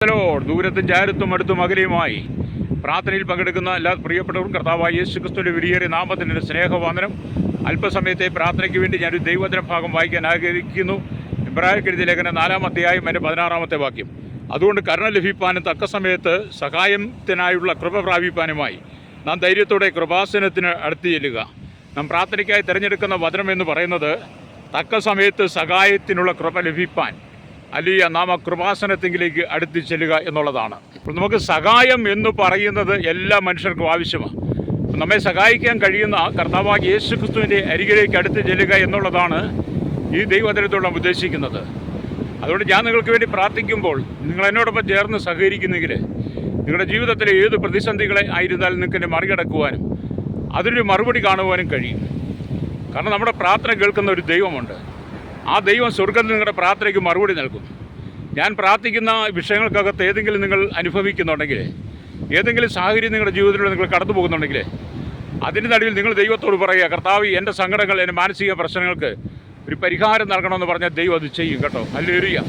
ദൂരത്തും ചാരത്തും അടുത്തും അകലെയുമായി പ്രാർത്ഥനയിൽ പങ്കെടുക്കുന്ന എല്ലാ പ്രിയപ്പെട്ടവർക്കും കർത്താവായ യേശുക്രിസ്തുവിൻ്റെ വിലയേറിയ നാമത്തിൻ്റെ സ്നേഹവന്ദനം. അല്പസമയത്തെ പ്രാർത്ഥനയ്ക്ക് വേണ്ടി ഞാനൊരു ദൈവവചന ഭാഗം വായിക്കാൻ ആഗ്രഹിക്കുന്നു. എബ്രായർക്കെഴുതിയ ലേഖനം 4-ാം അധ്യായം 16-ാമത്തെ വാക്യം. അതുകൊണ്ട് കരുണ ലഭിപ്പാനും തക്ക സമയത്ത് സഹായത്തിനായുള്ള കൃപ പ്രാപിപ്പാനുമായി നാം ധൈര്യത്തോടെ കൃപാസനത്തിന് അടുത്ത് ചെല്ലുക. നാം പ്രാർത്ഥനയ്ക്കായി തിരഞ്ഞെടുക്കുന്ന വചനം എന്ന് പറയുന്നത് തക്ക സമയത്ത് സഹായത്തിനുള്ള കൃപ ലഭിപ്പാൻ, അല്ലെങ്കിൽ നാം ആ കൃപാസനത്തിലേക്ക് അടുത്ത് ചെല്ലുക എന്നുള്ളതാണ്. അപ്പോൾ നമുക്ക് സഹായം എന്ന് പറയുന്നത് എല്ലാ മനുഷ്യർക്കും ആവശ്യമാണ്. നമ്മെ സഹായിക്കാൻ കഴിയുന്ന കർത്താവായ യേശുക്രിസ്തുവിൻ്റെ അരികിലേക്ക് അടുത്ത് ചെല്ലുക എന്നുള്ളതാണ് ഈ ദൈവവചനത്തോട് നാം ഉദ്ദേശിക്കുന്നത്. അതുകൊണ്ട് ഞാൻ നിങ്ങൾക്ക് വേണ്ടി പ്രാർത്ഥിക്കുമ്പോൾ നിങ്ങൾ എന്നോടൊപ്പം ചേർന്ന് സഹകരിക്കുന്നെങ്കിൽ നിങ്ങളുടെ ജീവിതത്തിലെ ഏത് പ്രതിസന്ധികളെ ആയിരുന്നാലും നിങ്ങൾക്ക് എന്നെ മറികടക്കുവാനും അതിനൊരു മറുപടി കാണുവാനും കഴിയും. കാരണം നമ്മുടെ പ്രാർത്ഥന കേൾക്കുന്ന ഒരു ദൈവമുണ്ട്. ആ ദൈവം സ്വർഗ്ഗത്തിൽ നിങ്ങളുടെ പ്രാർത്ഥനയ്ക്ക് മറുപടി നൽകും. ഞാൻ പ്രാർത്ഥിക്കുന്ന വിഷയങ്ങൾക്കകത്ത് ഏതെങ്കിലും നിങ്ങൾ അനുഭവിക്കുന്നുണ്ടെങ്കിൽ, ഏതെങ്കിലും സാഹചര്യം നിങ്ങളുടെ ജീവിതത്തിലൂടെ നിങ്ങൾ കടന്നു പോകുന്നുണ്ടെങ്കിൽ, അതിൻ്റെ നടുവിൽ നിങ്ങൾ ദൈവത്തോട് പറയുക, കർത്താവ് എൻ്റെ സങ്കടങ്ങൾ, എൻ്റെ മാനസിക പ്രശ്നങ്ങൾക്ക് ഒരു പരിഹാരം നൽകണമെന്ന് പറഞ്ഞാൽ ദൈവം അത് ചെയ്യും കേട്ടോ. ഹല്ലേലൂയ.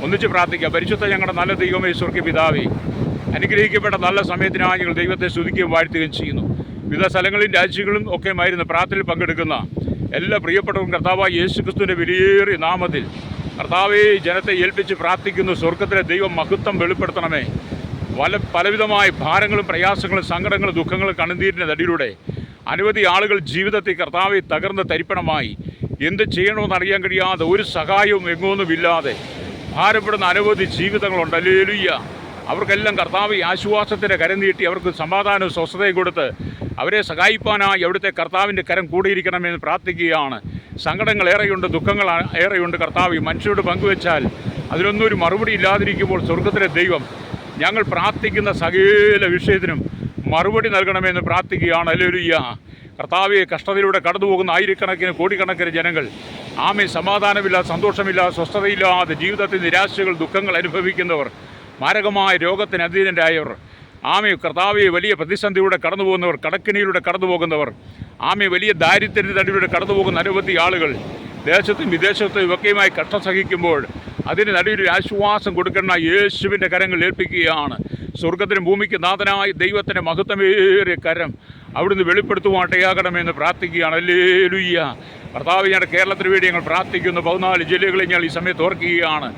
ഒന്നിച്ച് പ്രാർത്ഥിക്കുക. പരിശുദ്ധ ഞങ്ങളുടെ നല്ല ദൈവമേ, സ്വർഗ്ഗീയ പിതാവേ, അനുഗ്രഹിക്കപ്പെട്ട നല്ല സമയത്തിനായി ഞങ്ങൾ ദൈവത്തെ സ്തുതിക്കുകയും വാഴ്ത്തുകയും ചെയ്യുന്നു. വിവിധ സ്ഥലങ്ങളിലും രാജ്യങ്ങളും ഒക്കെയുമായിരുന്നു പ്രാർത്ഥനയിൽ പങ്കെടുക്കുന്ന എല്ലാ പ്രിയപ്പെട്ടവർക്കും കർത്താവായ യേശുക്രിസ്തുവിൻ്റെ വിലയേറിയ നാമത്തിൽ കർത്താവേ ജനത്തെ ഏൽപ്പിച്ച് പ്രാർത്ഥിക്കുന്നു. സ്വർഗ്ഗത്തിലെ ദൈവം മഹത്വം വെളിപ്പെടുത്തണമേ. പലവിധമായ ഭാരങ്ങളും പ്രയാസങ്ങളും സങ്കടങ്ങളും ദുഃഖങ്ങളും കണ്ണുനീരിൻ്റെ നടിയിലൂടെ അനവധി ആളുകൾ ജീവിതത്തിൽ കർത്താവെ തകർന്ന് തരിപ്പണമായി എന്ത് ചെയ്യണമെന്ന് അറിയാൻ കഴിയാതെ ഒരു സഹായവും എങ്ങൊന്നുമില്ലാതെ ഭാരപ്പെടുന്ന അനവധി ജീവിതങ്ങളുണ്ട്. ഹല്ലേലൂയ. അവർക്കെല്ലാം കർത്താവ് ആശ്വാസത്തിൻ്റെ കരം നീട്ടി അവർക്ക് സമാധാനവും സ്വസ്ഥതയും കൊടുത്ത് അവരെ സഹായിപ്പാനായി അവിടുത്തെ കർത്താവിൻ്റെ കരം കൂടിയിരിക്കണമെന്ന് പ്രാർത്ഥിക്കുകയാണ്. സങ്കടങ്ങൾ ഏറെയുണ്ട്, ദുഃഖങ്ങൾ ഏറെയുണ്ട്. കർത്താവ് മനുഷ്യരോട് പങ്കുവെച്ചാൽ അതിനൊന്നും ഒരു മറുപടി ഇല്ലാതിരിക്കുമ്പോൾ സ്വർഗ്ഗത്തിലെ ദൈവം ഞങ്ങൾ പ്രാർത്ഥിക്കുന്ന സകല വിഷയത്തിനും മറുപടി നൽകണമെന്ന് പ്രാർത്ഥിക്കുകയാണ്. ഹല്ലേലൂയ. കർത്താവെ, കഷ്ടതയിലൂടെ കടന്നു പോകുന്ന ആയിരക്കണക്കിന് കോടിക്കണക്കിന് ജനങ്ങൾ ആമേ സമാധാനമില്ലാതെ, സ്വസ്ഥതയില്ലാതെ, സ്വസ്ഥതയില്ലാതെ ജീവിതത്തിൽ നിരാശകൾ, ദുഃഖങ്ങൾ അനുഭവിക്കുന്നവർ, മാരകമായ രോഗത്തിന് അധീനരായവർ, ആമേ കർത്താവെ, വലിയ പ്രതിസന്ധിയിലൂടെ കടന്നു പോകുന്നവർ, കടക്കിണിയിലൂടെ കടന്നു പോകുന്നവർ, ആമേ വലിയ ദാരിദ്ര്യത്തിൻ്റെ നടുവിലൂടെ കടന്നു പോകുന്ന അനവധി ആളുകൾ ദേശത്തും വിദേശത്തും ഒക്കെയുമായി കഷ്ടം സഹിക്കുമ്പോൾ അതിന് നടുവിൽ ആശ്വാസം കൊടുക്കുന്ന യേശുവിൻ്റെ കരങ്ങൾ ഏൽപ്പിക്കുകയാണ്. സ്വർഗ്ഗത്തിനും ഭൂമിക്ക് നാഥനായ ദൈവത്തിൻ്റെ മഹത്വമേറിയ കരം അവിടുന്ന് വെളിപ്പെടുത്തുവാട്ടയാകണമെന്ന് പ്രാർത്ഥിക്കുകയാണ്. ഹല്ലേലൂയ. കർത്താവ്, ഞങ്ങളുടെ കേരളത്തിന് വേണ്ടി ഞങ്ങൾ പ്രാർത്ഥിക്കുന്നു. 14 ജില്ലകളെ ഞങ്ങൾ ഈ സമയത്ത് ഓർക്കുകയാണ്.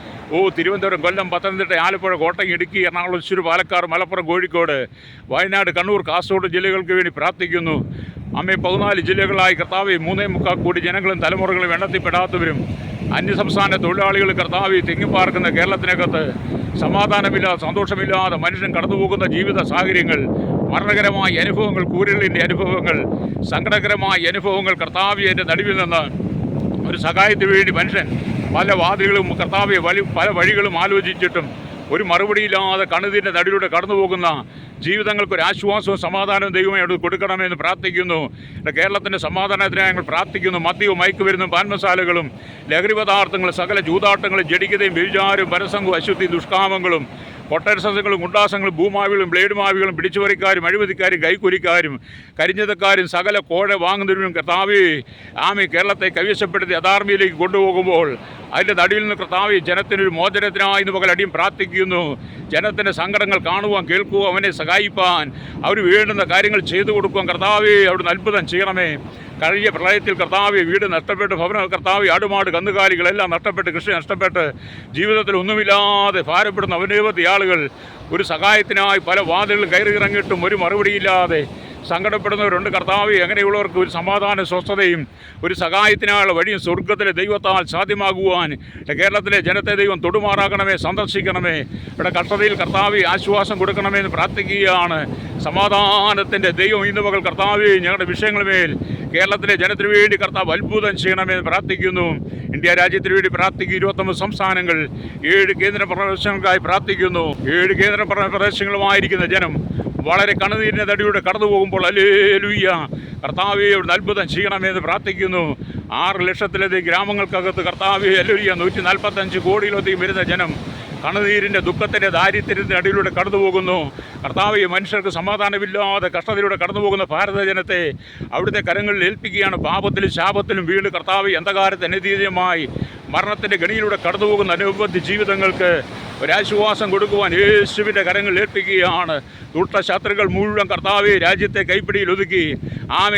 തിരുവനന്തപുരം, കൊല്ലം, പത്തനംതിട്ട, ആലപ്പുഴ, കോട്ടയം, ഇടുക്കി, എറണാകുളം, തൃശ്ശൂർ, പാലക്കാട്, മലപ്പുറം, കോഴിക്കോട്, വയനാട്, കണ്ണൂർ, കാസർഗോഡ് ജില്ലകൾക്ക് വേണ്ടി പ്രാർത്ഥിക്കുന്നു. അമ്മേ, 14 ജില്ലകളായി കർത്താവ് 3.25 കോടി ജനങ്ങളും തലമുറകളും എണ്ണത്തിൽപ്പെടാത്തവരും അന്യസംസ്ഥാന തൊഴിലാളികൾ കർത്താവ് തിങ്ങിപ്പാർക്കുന്ന കേരളത്തിനകത്ത് സമാധാനമില്ലാതെ, സന്തോഷമില്ലാതെ മനുഷ്യൻ കടന്നു പോകുന്ന ജീവിത സാഹചര്യങ്ങൾ, മരണകരമായ അനുഭവങ്ങൾ, കൂരലിൻ്റെ അനുഭവങ്ങൾ, സങ്കടകരമായ അനുഭവങ്ങൾ, കർത്താവിൻ്റെ നടുവിൽ നിന്ന് ഒരു സഹായത്തിന് വേണ്ടി മനുഷ്യൻ പല വാതിലുകളും കർത്താവെ പല വഴികളും ആലോചിച്ചിട്ടും ഒരു മറുപടിയില്ലാതെ കണ്ണുനീരിൻ്റെ നടുവിലൂടെ കടന്നു പോകുന്ന ജീവിതങ്ങൾക്കൊരു ആശ്വാസവും സമാധാനവും ദൈവമേ അവിടെ കൊടുക്കണമെന്ന് പ്രാർത്ഥിക്കുന്നു. കേരളത്തിൻ്റെ സമാധാനത്തിനായി ഞങ്ങൾ പ്രാർത്ഥിക്കുന്നു. മദ്യവും മയക്കുമരുന്നും പാൻമസാലകളും ലഹരി പദാർത്ഥങ്ങളും സകല ചൂതാട്ടങ്ങളും ജഡികതയും വ്യഭിചാരവും പരസംഗവും അശുദ്ധി ദുഷ്കാമങ്ങളും കൊട്ടരസങ്ങളും ഗുണ്ടാസങ്ങളും ഭൂമാവികളും ബ്ലേഡ് മാവികളും പിടിച്ചുപറിക്കാരും അഴിമതിക്കാരും കൈക്കൂലിക്കാരും കരിഞ്ഞതക്കാരും സകല കോഴ വാങ്ങുന്നവരും കർത്താവേ ആമേ കേരളത്തെ കൈവശപ്പെടുത്തി അധാർമ്മിയിലേക്ക് കൊണ്ടുപോകുമ്പോൾ അതിൻ്റെ നടുവിൽ നിന്ന് കർത്താവേ ജനത്തിനൊരു മോചനത്തിനായി ഇന്ന് പകലടിയും പ്രാർത്ഥിക്കുന്നു. ജനത്തിൻ്റെ സങ്കടങ്ങൾ കാണുവാൻ, കേൾക്കുവാൻ, അവനെ സഹായിപ്പാൻ, അവർ വേണ്ടുന്ന കാര്യങ്ങൾ ചെയ്തു കൊടുക്കുവാൻ കർത്താവേ അവിടുന്ന് അത്ഭുതം ചെയ്യണമേ. കഴിഞ്ഞ പ്രളയത്തിൽ കർത്താവെ വീട് നഷ്ടപ്പെട്ട്, ഭവനം കർത്താവെ, ആടുമാട് കന്നുകാലികളെല്ലാം നഷ്ടപ്പെട്ട്, കൃഷി നഷ്ടപ്പെട്ട്, ജീവിതത്തിൽ ഒന്നുമില്ലാതെ ഭാരപ്പെടുന്ന അനവധി ആളുകൾ ഒരു സഹായത്തിനായി പല വാതിലുകൾ കയറിയിറങ്ങിയിട്ടും ഒരു മറുപടിയില്ലാതെ സങ്കടപ്പെടുന്നവരുണ്ട്. കർത്താവെ, അങ്ങനെയുള്ളവർക്ക് ഒരു സമാധാന സ്വസ്ഥതയും ഒരു സഹായത്തിനായുള്ള വഴിയും സ്വർഗ്ഗത്തിലെ ദൈവത്താൽ സാധ്യമാകുവാൻ കേരളത്തിലെ ജനത്തെ ദൈവം തൊടുമാറാക്കണമേ, സന്ദർശിക്കണമേ. ഇവിടെ കഷ്ടതയിൽ കർത്താവെ ആശ്വാസം കൊടുക്കണമേ എന്ന് പ്രാർത്ഥിക്കുകയാണ്. സമാധാനത്തിൻ്റെ ദൈവം ഇന്ന് പകൽ കർത്താവെ ഞങ്ങളുടെ വിഷയങ്ങളുമേൽ കേരളത്തിലെ ജനത്തിനു വേണ്ടി കർത്താവ് അത്ഭുതം ചെയ്യണമെന്ന് പ്രാർത്ഥിക്കുന്നു. ഇന്ത്യ രാജ്യത്തിന് വേണ്ടി പ്രാർത്ഥിക്കും. 29 സംസ്ഥാനങ്ങൾ, 7 കേന്ദ്ര പ്രദേശങ്ങൾക്കായി പ്രാർത്ഥിക്കുന്നു. 7 കേന്ദ്ര പ്രദേശങ്ങളുമായിരിക്കുന്ന ജനം വളരെ കണ്ണുനീരിൻ്റെ നടിയുടെ കടന്നു പോകുമ്പോൾ ഹല്ലേലൂയ കർത്താവെ അവിടുന്ന് അത്ഭുതം ചെയ്യണമെന്ന് പ്രാർത്ഥിക്കുന്നു. 6 ലക്ഷത്തിലധികം ഗ്രാമങ്ങൾക്കകത്ത് കർത്താവെ ഹല്ലേലൂയ 145 കോടിയിലധികം വരുന്ന ജനം കണ്ണുനീരിൻ്റെ ദുഃഖത്തിൻ്റെ ദാരിദ്ര്യത്തിൻ്റെ അടിയിലൂടെ കടന്നു പോകുന്നു. കർത്താവ് ഈ മനുഷ്യർക്ക് സമാധാനമില്ലാതെ കഷ്ടതയിലൂടെ കടന്നു പോകുന്ന ഭാരത ജനത്തെ അവിടുത്തെ കരങ്ങളിൽ ഏൽപ്പിക്കുകയാണ്. പാപത്തിലും ശാപത്തിലും വീട് കർത്താവ് അന്ധകാരത്തെ അനധീതമായി മരണത്തിൻ്റെ ഗണിയിലൂടെ കടന്നു പോകുന്ന അനവധി ജീവിതങ്ങൾക്ക് ഒരാശ്വാസം കൊടുക്കുവാൻ യേശുവിൻ്റെ കരങ്ങളിൽ ഏൽപ്പിക്കുകയാണ്. ദുഷ്ടശത്രുക്കൾ മുഴുവൻ കർത്താവെ രാജ്യത്തെ കൈപ്പിടിയിൽ ഒതുക്കി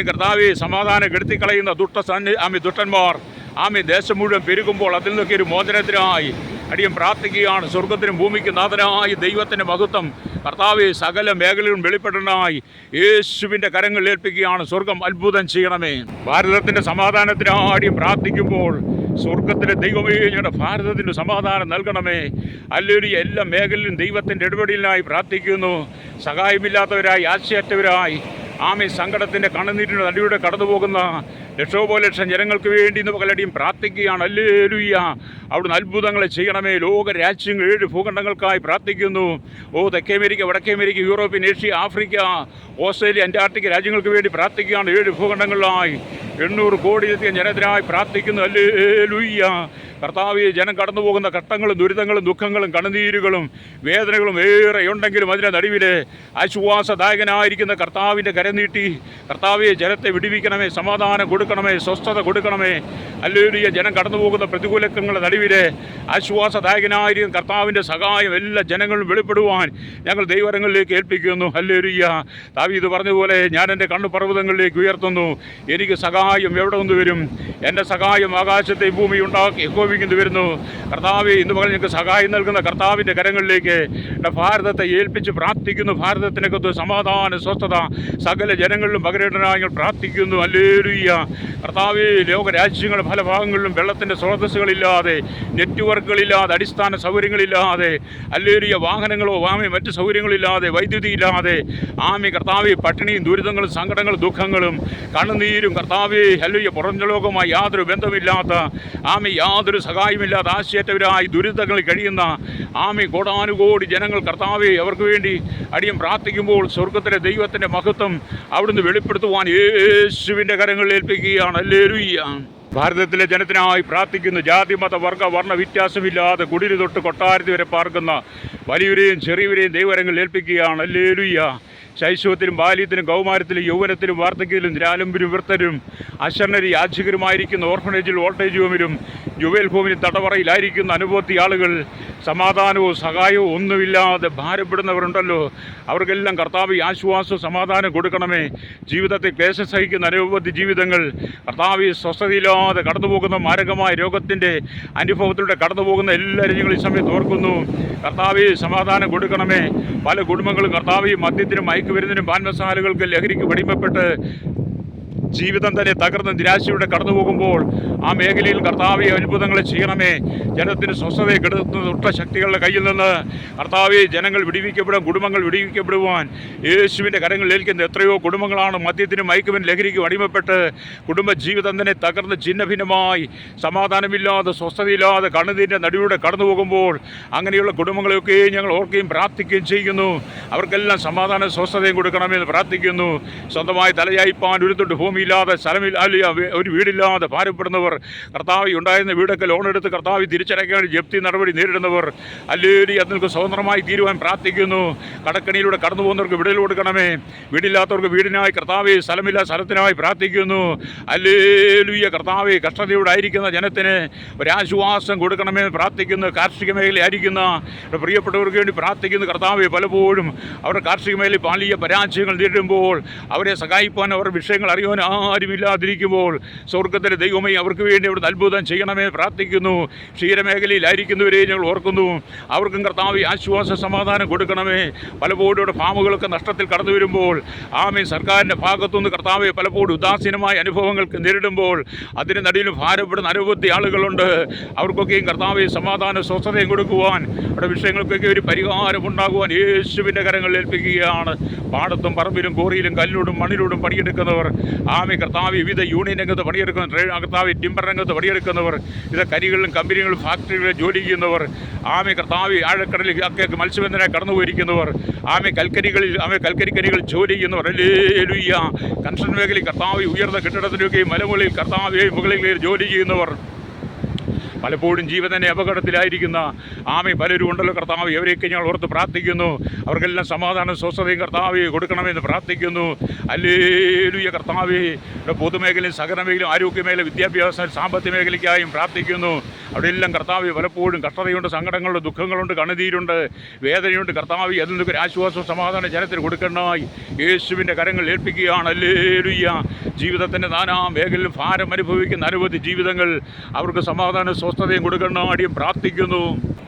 കർത്താവെ സമാധാനം കെടുത്തിക്കളയുന്ന ദുഷ്ടന്മാർ ദേശം മുഴുവൻ പെരുകുമ്പോൾ അതിൽ നിന്നൊക്കെ ഒരു മോചനത്തിനായി അടിയൻ പ്രാർത്ഥിക്കുകയാണ്. സ്വർഗത്തിനും ഭൂമിക്കും നാഥനായി ദൈവത്തിൻ്റെ മഹത്വം കർത്താവെ സകല മേഖലയിലും വെളിപ്പെടാനായി യേശുവിൻ്റെ കരങ്ങളിൽ ഏൽപ്പിക്കുകയാണ്. സ്വർഗം അത്ഭുതം ചെയ്യണമേ. ഭാരതത്തിൻ്റെ സമാധാനത്തിനായി പ്രാർത്ഥിക്കുമ്പോൾ സ്വർഗത്തിലെ ദൈവമേ ഞങ്ങളുടെ ഭാരതത്തിന് സമാധാനം നൽകണമേ. അല്ലെങ്കിൽ എല്ലാ മേഖലയിലും ദൈവത്തിൻ്റെ ഇടപെടലിനായി പ്രാർത്ഥിക്കുന്നു. സഹായമില്ലാത്തവരായി ആശയറ്റവരായി സങ്കടത്തിൻ്റെ കണ്ണുനീരിൻ്റെ നടിയുടെ കടന്നു പോകുന്ന ലക്ഷോപലക്ഷം ജനങ്ങൾക്ക് വേണ്ടി ഇന്ന് പകലടിയും പ്രാർത്ഥിക്കുകയാണ്. ഹല്ലേലൂയ. അവിടുന്ന് അത്ഭുതങ്ങളെ ചെയ്യണമേ. ലോക രാജ്യങ്ങൾ 7 ഭൂഖണ്ഡങ്ങൾക്കായി പ്രാർത്ഥിക്കുന്നു. തെക്കേ അമേരിക്ക, വടക്കേ America, European, Asia, Africa, Australia, Antarctica രാജ്യങ്ങൾക്ക് വേണ്ടി പ്രാർത്ഥിക്കുകയാണ്. 7 ഭൂഖണ്ഡങ്ങളിലായി 800 കോടിയിലധികം ജനത്തിനായി പ്രാർത്ഥിക്കുന്നു. ഹല്ലേലൂയ. കർത്താവെ, ജനം കടന്നു പോകുന്ന കഷ്ടങ്ങളും ദുരിതങ്ങളും ദുഃഖങ്ങളും കണ്ണുനീരുകളും വേദനകളും ഏറെ ഉണ്ടെങ്കിലും അതിൻ്റെ നടുവിൽ ആശ്വാസദായകനായിരിക്കുന്ന കർത്താവിൻ്റെ കരം നീട്ടി കർത്താവെ ജനത്തെ വിടുവിക്കണമേ, സമാധാനം കൊടുക്കണമേ, സ്വസ്ഥത കൊടുക്കണമേ. ഹല്ലേലൂയ. ജനം കടന്നു പോകുന്ന പ്രതികൂലങ്ങളുടെ നടുവിൽ ആശ്വാസദായകനായിരിക്കുന്ന കർത്താവിൻ്റെ സഹായം എല്ലാ ജനങ്ങളും വെളിപ്പെടുവാൻ ഞങ്ങൾ ദൈവകരങ്ങളിലേക്ക് ഏൽപ്പിക്കുന്നു. ഹല്ലേലൂയ. ദാവീദ് പറഞ്ഞതുപോലെ ഞാൻ എൻ്റെ കണ്ണുപർവ്വതങ്ങളിലേക്ക് ഉയർത്തുന്നു. എനിക്ക് സഹായം എവിടെ നിന്ന് വരും? എൻ്റെ സഹായം ആകാശത്തെ ഭൂമി ഉണ്ടാക്കി യഹോവയ്ക്ക് വരുന്നു. കർത്താവെ, ഇന്ന് പകൽ ഞങ്ങൾക്ക് സഹായം നൽകുന്ന കർത്താവിൻ്റെ കരങ്ങളിലേക്ക് ഭാരതത്തെ ഏൽപ്പിച്ച് പ്രാർത്ഥിക്കുന്നു. ഭാരതത്തിനകത്ത് സമാധാന സ്വസ്ഥത സകല ജനങ്ങളിലും പകരേണ്ടനായി ഞങ്ങൾ പ്രാർത്ഥിക്കുന്നു. ഹല്ലേലൂയ. കർത്താവെ, ലോകരാജ്യങ്ങളുടെ പല ഭാഗങ്ങളിലും വെള്ളത്തിൻ്റെ സ്രോതസ്സുകളില്ലാതെ, നെറ്റ്വർക്കുകളില്ലാതെ, അടിസ്ഥാന സൗകര്യങ്ങളില്ലാതെ, ഹല്ലേലൂയ, വാഹനങ്ങളോ മറ്റ് സൗകര്യങ്ങളില്ലാതെ, വൈദ്യുതി ഇല്ലാതെ കർത്താവെ, പട്ടിണിയും ദുരിതങ്ങളും സങ്കടങ്ങളും ദുഃഖങ്ങളും കണ്ണുനീരും കർത്താവെ, ഹല്ലേലൂയ, പുറം ലോകവുമായി യാതൊരു ബന്ധമില്ലാത്ത യാതൊരു സഹായമില്ലാതെ ആശയറ്റവരായി ദുരിതങ്ങളിൽ കഴിയുന്ന കോടാനുകോടി ജനങ്ങൾ കർത്താവെ, അവർക്ക് വേണ്ടി അടിയൻ പ്രാർത്ഥിക്കുമ്പോൾ സ്വർഗത്തിലെ ദൈവത്തിൻ്റെ മഹത്വം അവിടുന്ന് വെളിപ്പെടുത്തുവാൻ യേശുവിൻ്റെ കരങ്ങളിൽ ഏൽപ്പിക്കുകയാണ്. ഹല്ലേലൂയ. ഭാരതത്തിലെ ജനത്തിനായി പ്രാർത്ഥിക്കുന്നു. ജാതി മത വർഗ വർണ്ണ വ്യത്യാസമില്ലാതെ കുടിരി തൊട്ട് കൊട്ടാരത്തി വരെ പാർക്കുന്ന വലിയവരെയും ചെറിയവരെയും ദൈവകരങ്ങളിൽ ഏൽപ്പിക്കുകയാണ്. ഹല്ലേലൂയ. ശൈശവത്തിലും ബാല്യത്തിലും കൗമാരത്തിലും യൗവനത്തിലും വാർദ്ധക്യത്തിലും നിരാലംബരും വൃത്തരും അശരണരും യാചകരുമായിരിക്കുന്ന ഓർഫനേജിൽ വോൾട്ടേജ് ഹോമിലും ജുവൽ ഹോമിലും തടവറയിലായിരിക്കുന്ന അനുഭവത്തി ആളുകൾ സമാധാനവും സഹായവും ഒന്നുമില്ലാതെ ഭാരപ്പെടുന്നവരുണ്ടല്ലോ. അവർക്കെല്ലാം കർത്താവ് ആശ്വാസവും സമാധാനം കൊടുക്കണമേ. ജീവിതത്തെ ക്ലേശം സഹിക്കുന്ന അനവധി ജീവിതങ്ങൾ കർത്താവ് സ്വസ്ഥതയില്ലാതെ കടന്നു പോകുന്ന മാരകമായ രോഗത്തിൻ്റെ അനുഭവത്തിലൂടെ കടന്നു പോകുന്ന എല്ലാവരും ഞങ്ങൾ ഈ സമയത്ത് ഓർക്കുന്നു. കർത്താവ് സമാധാനം കൊടുക്കണമേ. പല കുടുംബങ്ങളും കർത്താവ് മദ്യത്തിനും മയക്കുമരുന്നിനും പാൻമസാലകൾക്ക് ലഹരിക്ക് അടിമപ്പെട്ട് ജീവിതം തന്നെ തകർന്ന് നിരാശയുടെ കടന്നു പോകുമ്പോൾ മേഖലയിൽ കർത്താവെ അത്ഭുതങ്ങളെ ചെയ്യണമേ. ജനത്തിന് സ്വസ്ഥതയെ കെടുത്തുന്ന ദുഷ്ടശക്തികളുടെ കയ്യിൽ നിന്ന് കർത്താവെ ജനങ്ങൾ വിടിവിക്കപ്പെടും, കുടുംബങ്ങൾ വിടിവിക്കപ്പെടുവാൻ യേശുവിൻ്റെ കരങ്ങളിൽ ഏൽക്കുന്ന എത്രയോ കുടുംബങ്ങളാണ് മദ്യത്തിനും മയക്കുമരുന്നിനും ലഹരിക്കും അടിമപ്പെട്ട് കുടുംബജീവിതം തന്നെ തകർന്ന് ഛിന്നഭിന്നമായി സമാധാനമില്ലാതെ സ്വസ്ഥതയില്ലാതെ കണ്ണുനീരിൻ്റെ നടുവിലൂടെ കടന്നു പോകുമ്പോൾ അങ്ങനെയുള്ള കുടുംബങ്ങളെയൊക്കെ ഞങ്ങൾ ഓർക്കുകയും പ്രാർത്ഥിക്കുകയും ചെയ്യുന്നു. അവർക്കെല്ലാം സമാധാന സ്വസ്ഥതയും കൊടുക്കണമെന്ന് പ്രാർത്ഥിക്കുന്നു. സ്വന്തമായി തലയായിപ്പാൻ ഉരുത്തുണ്ട് ഭൂമിയില്ലാതെ സ്ഥലമില്ല ഒരു വീടില്ലാതെ ഭാരപ്പെടുന്നവർ, കർത്താവ് ഉണ്ടായിരുന്ന വീടൊക്കെ ലോണെടുത്ത് കർത്താവ് തിരിച്ചടയ്ക്കാൻ ജപ്തി നടപടി നേരിടുന്നവർ, ഹല്ലേലൂയ, അതിൽക്ക് സ്വതന്ത്രമായി തീരുവാൻ പ്രാർത്ഥിക്കുന്നു. കടക്കണിയിലൂടെ കടന്നു പോകുന്നവർക്ക് വിടൽ കൊടുക്കണമേ. വീടില്ലാത്തവർക്ക് വീടിനായി കർത്താവെ, സ്ഥലമില്ല സ്ഥലത്തിനായി പ്രാർത്ഥിക്കുന്നു. ഹല്ലേലൂയ. കർത്താവെ, കഷ്ടതയോടെ ആയിരിക്കുന്ന ജനത്തിന് ഒരാശ്വാസം കൊടുക്കണമെന്ന് പ്രാർത്ഥിക്കുന്നു. കാർഷിക മേഖലയായിരിക്കുന്ന പ്രിയപ്പെട്ടവർക്ക് വേണ്ടി പ്രാർത്ഥിക്കുന്നു. കർത്താവെ, പലപ്പോഴും അവരുടെ കാർഷിക മേഖലയിൽ പാലിയ പരാജയങ്ങൾ നേരിടുമ്പോൾ അവരെ സഹായിപ്പാൻ അവരുടെ വിഷയങ്ങൾ അറിയുവാൻ ആരുമില്ലാതിരിക്കുമ്പോൾ സ്വർഗത്തിലെ ദൈവമേ അവർക്ക് വേണ്ടി അവിടുന്ന് അത്ഭുതം ചെയ്യണമേ പ്രാർത്ഥിക്കുന്നു. ക്ഷീരമേഖലയിലായിരിക്കുന്നവരെ ഞങ്ങൾ ഓർക്കുന്നു. അവർക്കും കർത്താവ് ആശ്വാസ സമാധാനം കൊടുക്കണമേ. പലപ്പോഴും ഇവിടെ ഫാമുകളൊക്കെ നഷ്ടത്തിൽ കടന്നു വരുമ്പോൾ സർക്കാരിൻ്റെ ഭാഗത്തുനിന്ന് കർത്താവെ പലപ്പോഴും ഉദാസീനമായ അനുഭവങ്ങൾക്ക് നേരിടുമ്പോൾ അതിന് നടുവിലും ഭാരപ്പെടുന്ന അനവധി ആളുകളുണ്ട്. അവർക്കൊക്കെയും കർത്താവെ സമാധാന സ്വസ്ഥതയും കൊടുക്കുവാൻ അവിടെ വിഷയങ്ങൾക്കൊക്കെ ഒരു പരിഹാരമുണ്ടാകുവാൻ യേശുവിൻ്റെ കരങ്ങളിൽ ഏൽപ്പിക്കുകയാണ്. പാടത്തും പറമ്പിലും കോറിയിലും കല്ലിലൂടും മണ്ണിലൂടും പണിയെടുക്കുന്നവർ, കർത്താവ് വിവിധ യൂണിയൻ രംഗത്ത് പണിയെടുക്കുന്നവർ, കർത്താവ് ടിമ്പർ രംഗത്ത് പണിയെടുക്കുന്നവർ, ഇത് കരികളിലും കമ്പനികളിലും ഫാക്ടറികളിലും ജോലി ചെയ്യുന്നവർ, കർത്താവ് ആഴക്കടലിൽ ഒക്കെ മത്സ്യബന്ധനമായി കടന്നു പോയിരിക്കുന്നവർ, കൽക്കരിക്കനികൾ ജോലി ചെയ്യുന്നവർ, ഹല്ലേലൂയ, കൺസ്ട്രക്ഷൻ മേഖലയിൽ കർത്താവ് ഉയർന്ന കെട്ടിടത്തിലൊക്കെയും മലമുകളിൽ കർത്താവ് മുകളിൽ ജോലി ചെയ്യുന്നവർ, പലപ്പോഴും ജീവനെ അപകടത്തിലായിരിക്കുന്ന പലരും ഉണ്ടല്ലോ കർത്താവ്. അവരെയൊക്കെ ഞങ്ങൾ ഓർത്ത് പ്രാർത്ഥിക്കുന്നു. അവർക്കെല്ലാം സമാധാനം സ്വസ്ഥതയും കർത്താവ് കൊടുക്കണമെന്ന് പ്രാർത്ഥിക്കുന്നു. ഹല്ലേലൂയ കർത്താവേ. പൊതുമേഖലയും സഹകരണ മേഖലയും ആരോഗ്യമേഖല വിദ്യാഭ്യാസ സാമ്പത്തിക മേഖലയ്ക്കായും പ്രാർത്ഥിക്കുന്നു. അവിടെയെല്ലാം കർത്താവ് പലപ്പോഴും കഷ്ടതയുണ്ട്, സങ്കടങ്ങളുണ്ട്, ദുഃഖങ്ങളുണ്ട്, കണ്ണുനീരുണ്ട്, വേദനയുണ്ട് കർത്താവ്. അതിൽ നിന്നൊക്കെ ഒരു ആശ്വാസവും സമാധാനം ജനത്തിന് കൊടുക്കണമായി യേശുവിൻ്റെ കരങ്ങൾ ഏൽപ്പിക്കുകയാണ്. ഹല്ലേലൂയ. ജീവിതത്തിൻ്റെ നാനാ മേഖലയിലും ഭാരം അനുഭവിക്കുന്ന അനവധി ജീവിതങ്ങൾ അവർക്ക് സമാധാനം സ്വസ്ഥതയും കൊടുക്കണമാടിയും പ്രാർത്ഥിക്കുന്നു.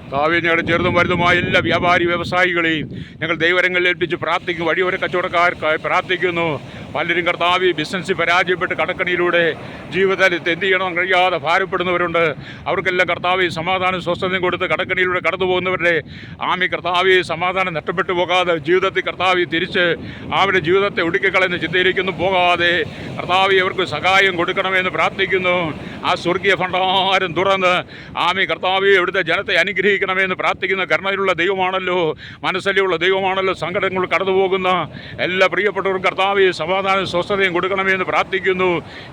കർത്താവേ, ഞങ്ങളുടെ ചെറുതും വലുതുമായ എല്ലാ വ്യാപാരി വ്യവസായികളെയും ഞങ്ങൾ ദൈവരങ്ങളിൽ ഏൽപ്പിച്ച് പ്രാർത്ഥിക്കും. വഴിയോര കച്ചവടക്കാർക്കായി പ്രാർത്ഥിക്കുന്നു. പലരും കർത്താവ് ബിസിനസ്സിൽ പരാജയപ്പെട്ട് കടക്കണിയിലൂടെ ജീവിതത്തിൽ എന്ത് ചെയ്യണമെന്ന് കഴിയാതെ ഭാരപ്പെടുന്നവരുണ്ട്. അവർക്കെല്ലാം കർത്താവ് സമാധാനം സ്വസ്ഥതയും കൊടുത്ത് കടക്കണിയിലൂടെ കടന്നു പോകുന്നവരുടെ കർത്താവ് സമാധാനം നഷ്ടപ്പെട്ടു പോകാതെ ജീവിതത്തിൽ കർത്താവ് തിരിച്ച് അവരുടെ ജീവിതത്തെ ഒടുക്കിക്കളയുന്ന ചിന്തയിലേക്കൊന്നും പോകാതെ കർത്താവ് അവർക്ക് സഹായം കൊടുക്കണമെന്ന് പ്രാർത്ഥിക്കുന്നു. ആ സ്വർഗീയ ഭണ്ഡാരം തുറന്ന് കർത്താവ് ഇവിടുത്തെ ജനത്തെ അനുഗ്രഹിക്കണമെന്ന് പ്രാർത്ഥിക്കുന്ന കരുണയിലുള്ള ദൈവമാണല്ലോ, മനസ്സല്ലുള്ള ദൈവമാണല്ലോ. സങ്കടങ്ങൾ കടന്നു പോകുന്ന എല്ലാ പ്രിയപ്പെട്ടവർക്കും കർത്താവ് സമാധാനം സ്വസ്ഥതയും കൊടുക്കണമെന്ന് പ്രാർത്ഥിക്കുന്നു.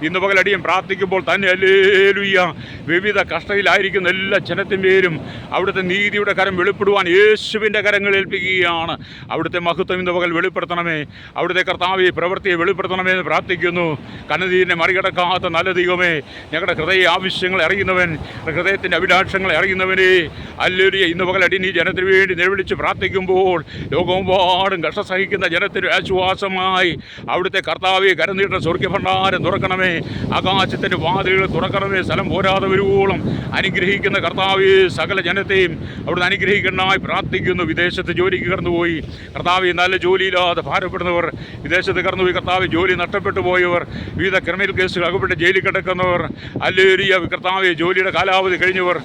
ഇന്ന് പകലടിയും പ്രാർത്ഥിക്കുമ്പോൾ തന്നെ ഹല്ലേലൂയ വിവിധ കഷ്ടയിലായിരിക്കുന്ന എല്ലാ ജനത്തിൻ്റെയും അവിടുത്തെ നീതിയുടെ കരം വെളിപ്പെടുവാൻ യേശുവിൻ്റെ കരങ്ങൾ ഏൽപ്പിക്കുകയാണ്. അവിടുത്തെ മഹത്വം ഇന്ന് പകൽ വെളിപ്പെടുത്തണമേ. അവിടുത്തെ കർത്താവ് പ്രവൃത്തിയെ വെളിപ്പെടുത്തണമെന്ന് പ്രാർത്ഥിക്കുന്നു. കണ്ണുനീരിനെ മറികടക്കാത്ത നല്ല ദൈവമേ, ഞങ്ങളുടെ ഹൃദയ ആവശ്യങ്ങൾ അറിയുന്നവൻ, ഹൃദയത്തിൻ്റെ അഭിലാഷങ്ങൾ അറിയുന്നവനെ ഹല്ലേലൂയ. ഇന്ന് പകലടി നീ ജനത്തിന് വേണ്ടി നിലവിളിച്ച് പ്രാർത്ഥിക്കുമ്പോൾ ലോകമെമ്പാടും കഷ്ടം സഹിക്കുന്ന ജനത്തിന് ആശ്വാസമായി അവിടുത്തെ കർത്താവെ കരനീട്ട സ്വർഗ്ഗഭണ്ഡാരം തുറക്കണമേ. ആകാശത്തിൻ്റെ വാതിലുകൾ തുറക്കണമേ. സ്ഥലം പോരാതെ വരുവോളം അനുഗ്രഹിക്കുന്ന കർത്താവെ സകല ജനത്തെയും അവിടുന്ന് അനുഗ്രഹിക്കണമായി പ്രാർത്ഥിക്കുന്നു. വിദേശത്ത് ജോലിക്ക് കടന്നുപോയി കർത്താവെ നല്ല ജോലിയില്ലാതെ ഭാരപ്പെടുന്നവർ, വിദേശത്ത് കടന്നുപോയി കർത്താവ് ജോലി നഷ്ടപ്പെട്ടു പോയവർ, വിവിധ ക്രിമിനൽ കേസുകൾ അകപ്പെട്ട് ജയിലിൽ കിടക്കുന്നവർ, ഹല്ലേലൂയ കർത്താവെ ജോലിയുടെ കാലാവധി കഴിഞ്ഞവർ,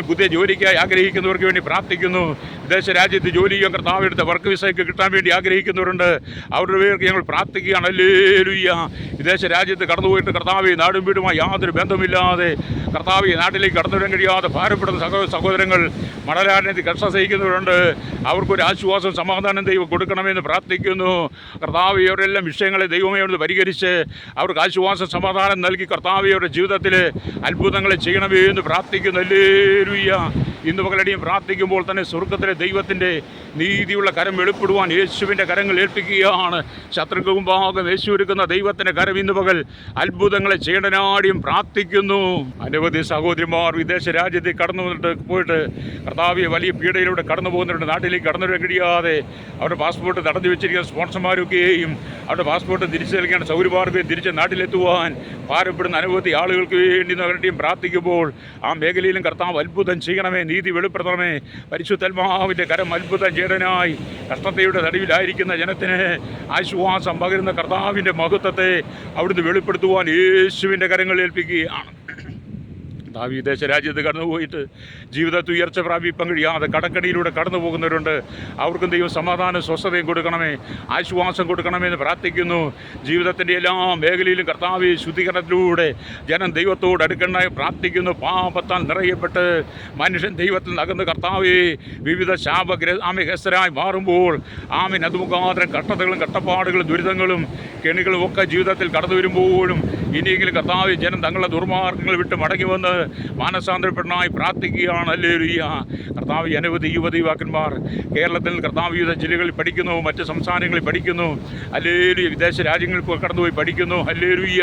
പുതിയ ജോലിക്കായി ആഗ്രഹിക്കുന്നവർക്ക് വേണ്ടി പ്രാർത്ഥിക്കുന്നു. വിദേശ രാജ്യത്ത് ജോലി ചെയ്യാൻ കർത്താവ് എടുത്ത വർക്ക് വിസയ്ക്ക് കിട്ടാൻ വേണ്ടി ആഗ്രഹിക്കുന്നവരുണ്ട്. അവരുടെ പേർക്ക് ഞങ്ങൾ പ്രാർത്ഥിക്കുകയാണ്. ഹല്ലേലൂയ. വിദേശ രാജ്യത്ത് കടന്നുപോയിട്ട് കർത്താവ് നാടും വീടുമായി യാതൊരു ബന്ധമില്ലാതെ കർത്താവ് നാട്ടിലേക്ക് കടന്നു വരാൻ കഴിയാതെ ഭാരപ്പെടുന്ന സഹോദരങ്ങൾ, മണലാരണ്യത്തിൽ കഷ്ടം സഹിക്കുന്നവരുണ്ട്. അവർക്കൊരു ആശ്വാസം സമാധാനം ദൈവം കൊടുക്കണമെന്ന് പ്രാർത്ഥിക്കുന്നു. കർത്താവ് അവരെല്ലാം വിഷയങ്ങളെ ദൈവമേ അവിടുന്ന് പരിഹരിച്ച് അവർക്ക് ആശ്വാസം സമാധാനം നൽകി കർത്താവ് അവരുടെ ജീവിതത്തിൽ അത്ഭുതങ്ങളെ ചെയ്യണമേ എന്ന് പ്രാർത്ഥിക്കുന്നു. ഹല്ലേലൂയ. ഇന്ന് പകലടിയും പ്രാർത്ഥിക്കുമ്പോൾ തന്നെ സ്വർഗ്ഗത്തിലെ ദൈവത്തിൻ്റെ നീതിയുള്ള കരം വെളിപ്പെടുവാൻ യേശുവിൻ്റെ കരങ്ങൾ ഏൽപ്പിക്കുകയാണ്. ശത്രുക്കൾ മുമ്പാകെ യേശുവൊരുക്കുന്ന ദൈവത്തിൻ്റെ കരം ഇന്ന് പകൽ അത്ഭുതങ്ങളെ ചെയ്യണനാടിയും പ്രാർത്ഥിക്കുന്നു. അനവധി സഹോദരിമാർ വിദേശ രാജ്യത്തേക്ക് കടന്നു പോയിട്ട് കർത്താവ് വലിയ പീഡയിലൂടെ കടന്നു പോകുന്നവരുടെ നാട്ടിലേക്ക് കടന്നു വരാൻ കഴിയാതെ അവരുടെ പാസ്പോർട്ട് തടഞ്ഞു വെച്ചിരിക്കുന്ന സ്പോൺസർമാരൊക്കെയും അവരുടെ പാസ്പോർട്ട് തിരിച്ചു നൽകേണ്ട സൗകര്യമാർക്കെയും തിരിച്ച് നാട്ടിലെത്തുവാൻ ഭാരപ്പെടുന്ന അനവധി ആളുകൾക്ക് വേണ്ടി വേണ്ടിയും പ്രാർത്ഥിക്കുമ്പോൾ ആ മേഖലയിലും കർത്താവ് അത്ഭുതം ചെയ്യണമേ, നീതി വെളിപ്പെടുത്തണമേ. പരിശുദ്ധാത്മാവിൻ്റെ കരം അത്ഭുതം ചെയ്യണനായി കഷ്ടതയുടെ നടുവിലായിരിക്കുന്ന ജനത്തിന് ആശ്വാസം പകരുന്ന കർത്താവിൻ്റെ മഹത്വത്തെ അവിടുന്ന് വെളിപ്പെടുത്തുവാൻ യേശുവിൻ്റെ കരങ്ങൾ ഏൽപ്പിക്കുകയാണ്. വിദേശ രാജ്യത്ത് കടന്നുപോയിട്ട് ജീവിതത്തിൽ ഉയർച്ച പ്രാപിപ്പാൻ കഴിയാതെ കടക്കണിയിലൂടെ കടന്നു പോകുന്നവരുണ്ട്. അവർക്കും ദൈവം സമാധാനം സ്വസ്ഥതയും കൊടുക്കണമേ, ആശ്വാസം കൊടുക്കണമെന്ന് പ്രാർത്ഥിക്കുന്നു. ജീവിതത്തിൻ്റെ എല്ലാ മേഖലയിലും കർത്താവ് ശുദ്ധീകരണത്തിലൂടെ ജനം ദൈവത്തോട് അടുക്കണമായി പ്രാർത്ഥിക്കുന്നു. പാപത്താൽ നിറയപ്പെട്ട് മനുഷ്യൻ ദൈവത്തിൽ അകന്ന് കർത്താവ് വിവിധ ശാപഗ്രസ്തരായി മാറുമ്പോൾ അത് മുഖാന്തരം കഷ്ടതകളും കഷ്ടപ്പാടുകളും ദുരിതങ്ങളും കെണികളും ഒക്കെ ജീവിതത്തിൽ കടന്നു വരുമ്പോഴും ഇനിയെങ്കിലും കർത്താവ് ജനം തങ്ങളുടെ ദുർമാർഗ്ഗങ്ങൾ വിട്ട് മടങ്ങി വന്ന് മാനസാന്തരപ്പെടനായി പ്രാർത്ഥിക്കുകയാണ്. ഹല്ലേലൂയ. കർത്താവ് അനവധി യുവതീവാക്കന്മാർ കേരളത്തിൽ കർത്താവ് വിവിധ ജില്ലകളിൽ പഠിക്കുന്നു, മറ്റ് സംസ്ഥാനങ്ങളിൽ പഠിക്കുന്നു. ഹല്ലേലൂയ. വിദേശ രാജ്യങ്ങളിൽ കടന്നുപോയി പഠിക്കുന്നു. ഹല്ലേലൂയ.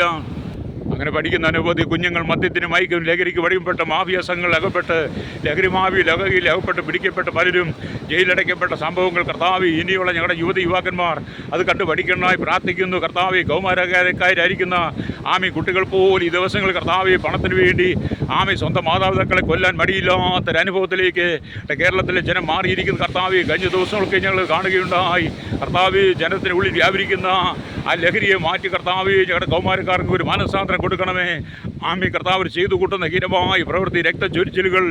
അങ്ങനെ പഠിക്കുന്ന അനവധി കുഞ്ഞുങ്ങൾ മദ്യത്തിന് മയക്കും ലഹരിക്ക് വടിയപ്പെട്ട മാഫിയ സംഘങ്ങൾ അകപ്പെട്ട് ലഹരിയിൽ അകപ്പെട്ട് പിടിക്കപ്പെട്ട പലരും ജയിലടയ്ക്കപ്പെട്ട സംഭവങ്ങൾ കർത്താവ് ഇനിയുള്ള ഞങ്ങളുടെ യുവാക്കന്മാർ അത് കണ്ട് പഠിക്കണമായി പ്രാർത്ഥിക്കുന്നു. കർത്താവ് കൗമാരക്കാരായിരിക്കുന്ന കുട്ടികൾ പോലും ഈ ദിവസങ്ങൾ കർത്താവ് പണത്തിന് വേണ്ടി സ്വന്തം മാതാപിതാക്കളെ കൊല്ലാൻ മടിയില്ലാത്തൊരനുഭവത്തിലേക്ക് കേരളത്തിലെ ജനം മാറിയിരിക്കുന്ന കർത്താവ് കഴിഞ്ഞ ദിവസങ്ങളൊക്കെ ഞങ്ങൾ കാണുകയുണ്ടായി. കർത്താവ് ജനത്തിനുള്ളിൽ വ്യാപരിക്കുന്ന ആ ലഹരിയെ മാറ്റി കർത്താവ് ഞങ്ങളുടെ കൗമാരക്കാർക്ക് ഒരു മാനസാന്തരം കൊടുക്കണമേ. കർത്താവ് ചെയ്തു കൂട്ടുന്ന ഹീനമായ പ്രവൃത്തി, രക്തചൊരിച്ചിലുകൾ,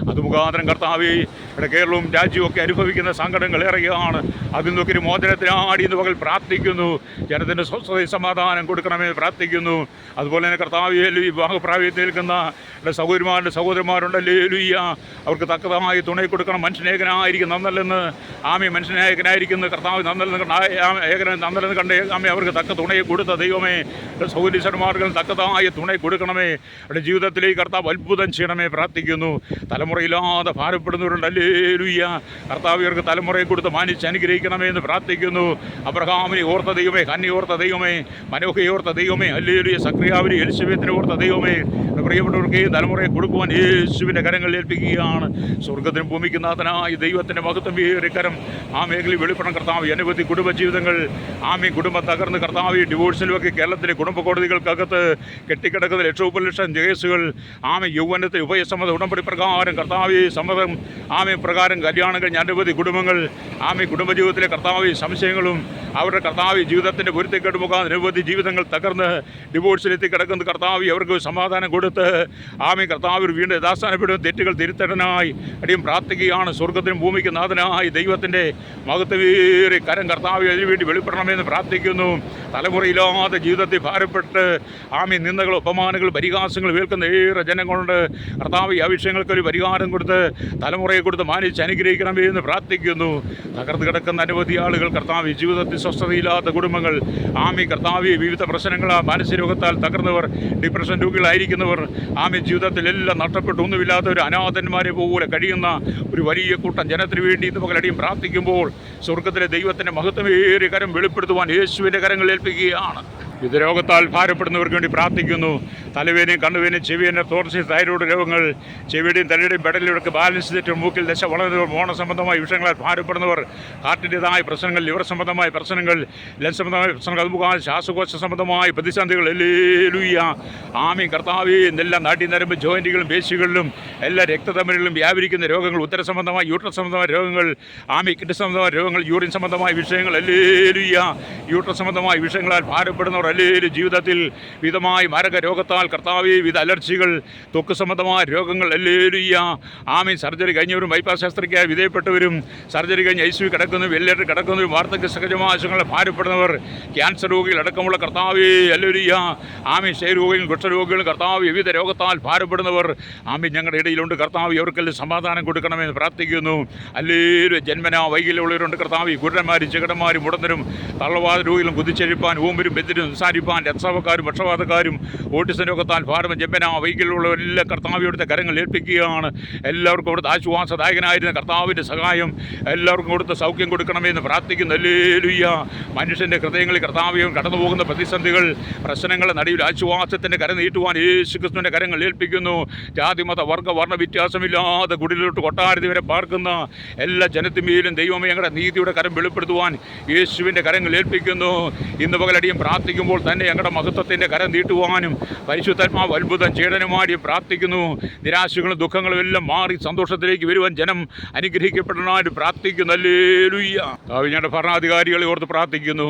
അത് മുഖാന്തരം കർത്താവേ ഇവിടെ കേരളവും രാജ്യവും ഒക്കെ അനുഭവിക്കുന്ന സങ്കടങ്ങൾ ഏറെയാണ്. അതിൽ നിന്നൊക്കെ ഒരു മോചനത്തിനാടി ഇന്ന് പകൽ പ്രാർത്ഥിക്കുന്നു. ജനത്തിൻ്റെ സ്വസ്ഥത സമാധാനം കൊടുക്കണമെന്ന് പ്രാർത്ഥിക്കുന്നു. അതുപോലെ തന്നെ കർത്താവേ വിവാഹപ്രായത്തിൽ നിൽക്കുന്ന സഹോദരന്മാരുണ്ടല്ലേ ലുയ്യ, അവർക്ക് തക്കതായി തുണ കൊടുക്കണം. മനുഷ്യനേകനായിരിക്കും നന്നല്ലെന്ന് മനുഷ്യനായകനായിരിക്കുന്ന കർത്താവ് നന്നല്ലെന്ന് കണ്ടേ അവർക്ക് തക്ക തുണയെ കൊടുത്ത ദൈവമേ, സഹോദരീശ്വരന്മാർക്ക് തക്കതായ തുണ കൊടുക്കണമേ. അവരുടെ ജീവിതത്തിലേക്ക് കർത്താവ് അത്ഭുതം ചെയ്യണമേ പ്രാർത്ഥിക്കുന്നു. തലമുറയില്ലാതെ ഭാരപ്പെടുന്നവരുണ്ടല്ലേ ലുയ്യ, കർത്താവ് ഇവർക്ക് തലമുറയെ കൊടുത്ത് മാനിച്ച് അനുഗ്രഹിക്കണമേ എന്ന് പ്രാർത്ഥിക്കുന്നു. അബ്രഹാമിനെ ഓർത്ത ദൈവമേ, ഹന്നെ ഓർത്ത ദൈവമേ, മനോഹയെ ഓർത്ത ദൈവമേ, ഹല്ലേലൂയ, സക്രിയാവിനെ എലിസബത്തിനെ ഓർത്ത ദൈവമേ, പ്രിയപ്പെട്ടവർക്ക് തലമുറയെ കൊടുക്കുവാൻ യേശുവിൻ്റെ കരങ്ങളിൽ ഏൽപ്പിക്കുകയാണ്. സ്വർഗത്തിനും ഭൂമിക്കും നാഥനായ ദൈവത്തിൻ്റെ മഹത്വം ഏറിയ കരം ആ മേഖലയിൽ വെളിപ്പെടണം കർത്താവ്. അനവധി കുടുംബജീവിതങ്ങൾ കുടുംബം തകർന്ന് കർത്താവ് ഡിവോഴ്സിലുമൊക്കെ കേരളത്തിലെ കുടുംബ കോടതികൾക്കകത്ത് കെട്ടിക്കിടക്കുന്ന ലക്ഷം കേസുകൾ യൗവനത്തിൽ ഉഭയസമ്മത ഉടമ്പടി പ്രകാരം കർത്താവ് സമ്മതം പ്രകാരം കല്യാണം കഴിഞ്ഞ അനവധി കുടുംബങ്ങൾ കുടുംബജീവിതത്തിലെ കർത്താവ് സംശയങ്ങളും അവരുടെ കർത്താവ് ജീവിതത്തിൻ്റെ പൊരുത്തക്കേട് മുഖാന്തരം അനവധി ജീവിതങ്ങൾ തകർന്ന് ഡിവോഴ്സിലെത്തി കിടക്കുന്ന കർത്താവ് അവർക്ക് സമാധാനം കൊടുത്ത് കർത്താവ് വീണ്ടും യഥാസ്ഥാനപ്പെടുന്ന തെറ്റുകൾ തിരുത്തടനായി അടിയും പ്രാർത്ഥിക്കുകയാണ്. സ്വർഗത്തിനും ഭൂമിക്കും നാഥനായി ദൈവത്തിൻ്റെ മഹത്വമേറിയ കരം കർത്താവ് അതിനുവേണ്ടി വെളിപ്പെടണമെന്ന് പ്രാർത്ഥിക്കുന്നു. തലമുറയില്ലാതെ ജീവിതത്തിൽ ഭാരപ്പെട്ട് നിന്ദകൾ അപമാനങ്ങൾ പരിഹാസങ്ങൾ കേൾക്കുന്ന ഏറെ ജനങ്ങളുണ്ട്. കർത്താവ് ഈ വിഷയങ്ങൾക്കൊരു പരിഹാരം കൊടുത്ത് തലമുറയെ കൊടുത്ത് മാനിച്ച് അനുഗ്രഹിക്കണമേ എന്ന് പ്രാർത്ഥിക്കുന്നു. തകർന്ന് കിടക്കുന്ന അനവധി ആളുകൾ കർത്താവ് ജീവിതത്തിൽ സ്വസ്ഥതയില്ലാത്ത കുടുംബങ്ങൾ കർത്താവ് വിവിധ പ്രശ്നങ്ങൾ മാനസികരോഗത്താൽ തകർന്നവർ ഡിപ്രഷൻ രോഗികളായിരിക്കുന്നവർ ജീവിതത്തിൽ എല്ലാം നഷ്ടപ്പെട്ടു ഒന്നുമില്ലാത്തവർ അനാഥന്മാരെ പോലെ കഴിയുന്ന ഒരു വലിയ കൂട്ടം ജനത്തിന് വേണ്ടി ഇന്ന് പകലടിയും പ്രാർത്ഥിക്കുമ്പോൾ സ്വർഗത്തിലെ ദൈവത്തിൻ്റെ മഹത്വമേറിയ കരം വെളിപ്പെടുത്തുവാൻ യേശുവിൻ്റെ കരങ്ങൾ ഏൽപ്പിക്കുകയാണ്. ഇത് രോഗത്താൽ ഭാരപ്പെടുന്നവർക്ക് വേണ്ടി പ്രാർത്ഥിക്കുന്നു. തലവേനയും കണ്ണുവേനയും ചെവിവേന തോർച്ച തൈറോയ്ഡ് രോഗങ്ങൾ ചെവിയുടെയും തലയുടെയും പെടലിലൊക്കെ ബാലൻസ് തെറ്റും മൂക്കിൽ ദശ വളരുന്നവർ മോണ സംബന്ധമായ വിഷയങ്ങളാൽ ഭാരപ്പെടുന്നവർ ഹാർട്ടിൻ്റെതായ പ്രശ്നങ്ങൾ ലിവർ സംബന്ധമായ പ്രശ്നങ്ങൾ ലങ്സ് സംബന്ധമായ പ്രശ്നങ്ങൾ അതുമുഖാന്തരം ശ്വാസകോശ സംബന്ധമായ പ്രതിസന്ധികൾ ഹല്ലേലൂയ കർത്താവേ എന്നെല്ലാം നാഡീനരമ്പ് ജോയിൻറ്റുകളും പേശികളിലും എല്ലാ രക്തധമനികളിലും വ്യാപരിക്കുന്ന രോഗങ്ങൾ ഉദര സംബന്ധമായ യൂട്രസ് സംബന്ധമായ രോഗങ്ങൾ കിഡ്നി സംബന്ധമായ രോഗങ്ങൾ യൂറിൻ സംബന്ധമായ വിഷയങ്ങൾ ഹല്ലേലൂയ യൂട്രസ് സംബന്ധമായ വിഷയങ്ങളാൽ ഭാരപ്പെടുന്നവർ ഹല്ലേലൂയ ജീവിതത്തിൽ വിധമായ മാരക രോഗത്താൽ കർത്താവേ വിധ അലർജികൾ ത്വക്ക് സംബന്ധമായ രോഗങ്ങൾ ഹല്ലേലൂയ സർജറി കഴിഞ്ഞവരും ബൈപ്പാസ് ശസ്ത്രക്രിയ വിധേയപ്പെട്ടവരും സർജറി കഴിഞ്ഞ് ICU കിടക്കുന്നവരും വെല്ലേറ്റർ കിടക്കുന്നവരും വാർദ്ധക്യ സഹജമാശങ്ങളെ ഭാരപ്പെടുന്നവർ ക്യാൻസർ രോഗികൾ അടക്കമുള്ള കർത്താവേ ഹല്ലേലൂയ ക്ഷയരോഗികളും കുഷ്ഠരോഗികളും കർത്താവ് വിവിധ രോഗത്താൽ ഭാരപ്പെടുന്നവർ ഞങ്ങളുടെ ഇടയിലുണ്ട്. കർത്താവ് അവർക്കെല്ലാം സമാധാനം കൊടുക്കണമെന്ന് പ്രാർത്ഥിക്കുന്നു. ഹല്ലേലൂയ ജന്മനാ വൈകല്യമുള്ളവരുണ്ട് കർത്താവ് ഗുരുടന്മാരും ചെകടന്മാരും മുടന്തരും തള്ളവാദ രോഗികളും കുതിച്ചെഴുപ്പാൻ ഊമ്പരും ബെത്തിരും സംസാരിപ്പാൻ രക്തസ്രാവക്കാരും പക്ഷപാതക്കാരും ഓട്ടിസം രോഗത്താൽ ഭാരം ജന്മനാ വൈകല്യമുള്ളവരെല്ലാം കർത്താവിയുടെ കരങ്ങൾ ഏൽപ്പിക്കുകയാണ്. എല്ലാവർക്കും അവിടുത്തെ ആശ്വാസദായകനായിരുന്ന കർത്താവിൻ്റെ സഹായം എല്ലാവർക്കും കൊടുത്ത് സൗഖ്യം കൊടുക്കണമെന്ന് പ്രാർത്ഥിക്കുന്നു. ഹല്ലേലൂയ മനുഷ്യൻ്റെ ഹൃദയങ്ങളിൽ കർത്താവിയും കടന്നു പോകുന്ന പ്രതിസന്ധികൾ പ്രശ്നങ്ങളുടെ നടുവിൽ ആശ്വാസത്തിൻ്റെ കര നീട്ടുവാൻ യേശുക്രിസ്തുവിൻ്റെ കരങ്ങൾ ഏൽപ്പിക്കുന്നു. ജാതിമത വർഗ്ഗ വർണ്ണ വ്യത്യാസമില്ലാതെ കുടിലോട്ട് കൊട്ടാരത്തി വരെ പാർക്കുന്ന എല്ലാ ജനത്തിന്മേലും ദൈവമേ ഞങ്ങളുടെ നീതിയുടെ കരം വെളിപ്പെടുത്തുവാൻ യേശുവിൻ്റെ കരങ്ങൾ ഏൽപ്പിക്കുന്നു. ഇന്ന് പകലടിയും പ്രാർത്ഥിക്കുമ്പോൾ തന്നെ ഞങ്ങളുടെ മഹത്വത്തിൻ്റെ കരം നീട്ടുവാനും പരിശുദ്ധാത്മാവ് അത്ഭുതം ചെയ്യണനുമായി പ്രാർത്ഥിക്കുന്നു. നിരാശകളും ദുഃഖങ്ങളും എല്ലാം മാറി സന്തോഷത്തിലേക്ക് വരുവാൻ ജനം അനുഗ്രഹിക്കപ്പെടാനായിട്ട് പ്രാർത്ഥിക്കുന്നു. ഹല്ലേലൂയ ഞങ്ങളുടെ ഭരണാധികാരികളെ ഓർത്ത് പ്രാർത്ഥിക്കുന്നു.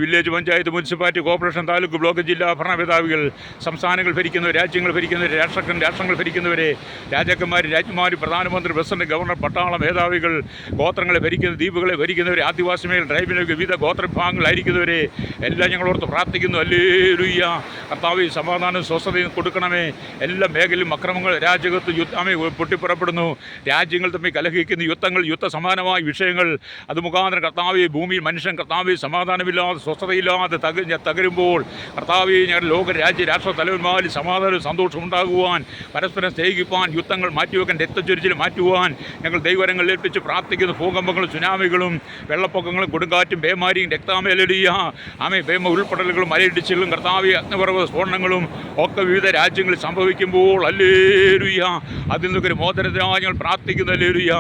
Village panchayat municipality corporation taluk block ജില്ലാ ഭരണമേധാവികൾ സംസ്ഥാനങ്ങൾ ഭരിക്കുന്നവർ രാജ്യങ്ങൾ ഭരിക്കുന്നവർ രാഷ്ട്രങ്ങൾ ഭരിക്കുന്നവരെ രാജാക്കന്മാർ രാജ്ഞിമാർ പ്രധാനമന്ത്രി പ്രസിഡന്റ് ഗവർണർ പട്ടാള മേധാവികൾ ഗോത്രങ്ങളെ ഭരിക്കുന്ന ദ്വീപുകളെ ഭരിക്കുന്നവർ ആദിവാസി മേഖല ട്രൈബിലെ വിവിധ ഗോത്രവിഭാഗങ്ങളായിരിക്കുന്നവരെ എല്ലാം ഞങ്ങളോർത്ത് പ്രാർത്ഥിക്കുന്നു. ഹല്ലേലൂയ കർത്താവേ സമാധാനം സ്വസ്ഥതയും കൊടുക്കണമേ. എല്ലാ മേഖലയിലും അക്രമങ്ങൾ രാജ്യത്ത് പൊട്ടിപ്പുറപ്പെടുന്നു. രാജ്യങ്ങൾ തമ്മിൽ കലഹിക്കുന്ന യുദ്ധങ്ങൾ യുദ്ധസമാനമായ വിഷയങ്ങൾ അത് മുഖാന്തരം കർത്താവേ ഭൂമിയിൽ മനുഷ്യൻ കർത്താവേ സമാധാനമില്ലാതെ സ്വസ്ഥതയില്ലാതെ തകരുമ്പോൾ കർത്താവേ ഞങ്ങളുടെ ലോക രാജ്യ രാഷ്ട്ര തലവന്മാരിൽ സമാധാനവും സന്തോഷം ഉണ്ടാകുവാൻ പരസ്പരം സ്നേഹിപ്പാൻ യുദ്ധങ്ങൾ മാറ്റിവെക്കാൻ രക്തച്ചൊരിച്ചിൽ മാറ്റുവാൻ ഞങ്ങൾ ദൈവരങ്ങൾ ഏൽപ്പിച്ച് പ്രാർത്ഥിക്കുന്നു. ഭൂകമ്പങ്ങളും സുനാമികളും വെള്ളപ്പൊക്കങ്ങളും കൊടുങ്കാറ്റും പേമാരിയും രക്താമേലടിയ ഭേമ ഉൾപ്പെടലുകളും മലയിടിച്ചുകളും കർത്താവേ അഗ്നിപർവ്വത സ്ഫോടനങ്ങളും ഒക്കെ വിവിധ രാജ്യങ്ങളിൽ സംഭവിക്കുമ്പോൾ ഹല്ലേലൂയ അതിൽ നിന്നൊരു മോചനത്തിനായി ഞങ്ങൾ പ്രാർത്ഥിക്കുന്നു. ഹല്ലേലൂയ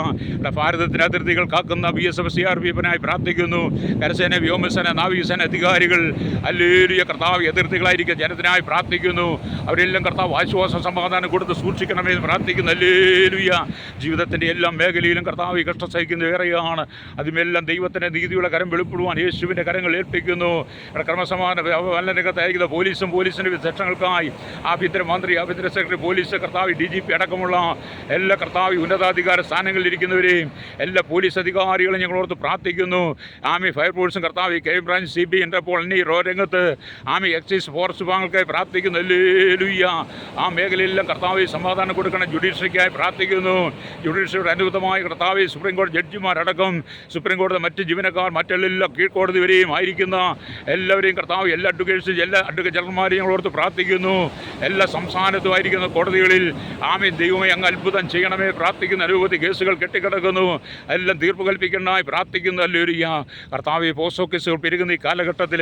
ഭാരതത്തിന് അതിർത്തികൾ കാക്കുന്ന BSF CRPFനായി പ്രാർത്ഥിക്കുന്നു. കരസേന വ്യോമസേന നാവികസേന അധികാരികൾ ഹല്ലേലൂയ കർത്താവ് അതിർത്തികളായിരിക്കും ജനത്തിനായി പ്രാർത്ഥിക്കുന്നു. അവരെല്ലാം കർത്താവ് ആശ്വാസ സമാധാനം കൊടുത്ത് സൂക്ഷിക്കണമെന്ന് പ്രാർത്ഥിക്കുന്നു. ഹല്ലേലൂയ ജീവിതത്തിൻ്റെ എല്ലാ മേഖലയിലും കർത്താവ് കഷ്ടം സഹിക്കുന്നത് ഏറെയാണ്. അതുമെല്ലാം ദൈവത്തിൻ്റെ നീതിയുടെ കരം വെളിപ്പെടുവാൻ യേശുവിൻ്റെ കരങ്ങൾ ഏൽപ്പിക്കുന്നു. ക്രമസമാധാന രംഗത്തായിരിക്കുന്ന പോലീസിൻ്റെ സെക്ഷനുകൾക്കായി ആഭ്യന്തരമന്ത്രി, ആഭ്യന്തര സെക്രട്ടറി, പോലീസ്, കർത്താവ് DGP അടക്കമുള്ള എല്ലാ കർത്താവ് ഉന്നതാധികാര സ്ഥാനങ്ങളിലിരിക്കുന്നവരെയും എല്ലാ പോലീസ് അധികാരികളും ഞങ്ങളോർത്ത് പ്രാർത്ഥിക്കുന്നു. ഫയർഫോഴ്സും കർത്താവ് ക്രൈംബ്രാഞ്ച്, CB, ഇന്റർപോൾ എന്നീ രംഗത്ത് എക്സൈസ്, ഫോറസ്റ്റ് വിഭാഗങ്ങൾക്കായി പ്രാർത്ഥിക്കുന്നു. ഹല്ലേലൂയ. മേഖലയിലെല്ലാം കർത്താവ് സമാധാനം കൊടുക്കണം. ജുഡീഷ്യറിക്കായി പ്രാർത്ഥിക്കുന്നു. ജുഡീഷ്യറിയുടെ അനുകൂലമായ കർത്താവ് സുപ്രീം കോടതി ജഡ്ജിമാരടക്കം, സുപ്രീം കോടതി മറ്റ് ജീവനക്കാർ, മറ്റെല്ലാം കീഴ്ക്കോടതി വരെയും ആയിരിക്കുന്ന എല്ലാവരെയും കർത്താവ്, എല്ലാ അഡ്വക്കേറ്റ്സും, എല്ലാ അഡ്വക്കേറ്റ് ജനറൽമാരെയും ഞങ്ങളോർത്ത് പ്രാർത്ഥിക്കുന്നു. എല്ലാ സംസ്ഥാനത്തുമായിരിക്കുന്ന കോടതികളിൽ ദൈവമേ അങ്ങ് അത്ഭുതം ചെയ്യണമേ പ്രാർത്ഥിക്കുന്ന. അനവധി കേസുകൾ കെട്ടിക്കിടക്കുന്നു, എല്ലാം തീർപ്പ് കൽപ്പിക്കണമായി പ്രാർത്ഥിക്കുന്നു. ഹല്ലേലൂയ. കർത്താവ് പോസ്റ്റോ കേസുകൾ പെരുകുന്ന ഈ കാലഘട്ടത്തിൽ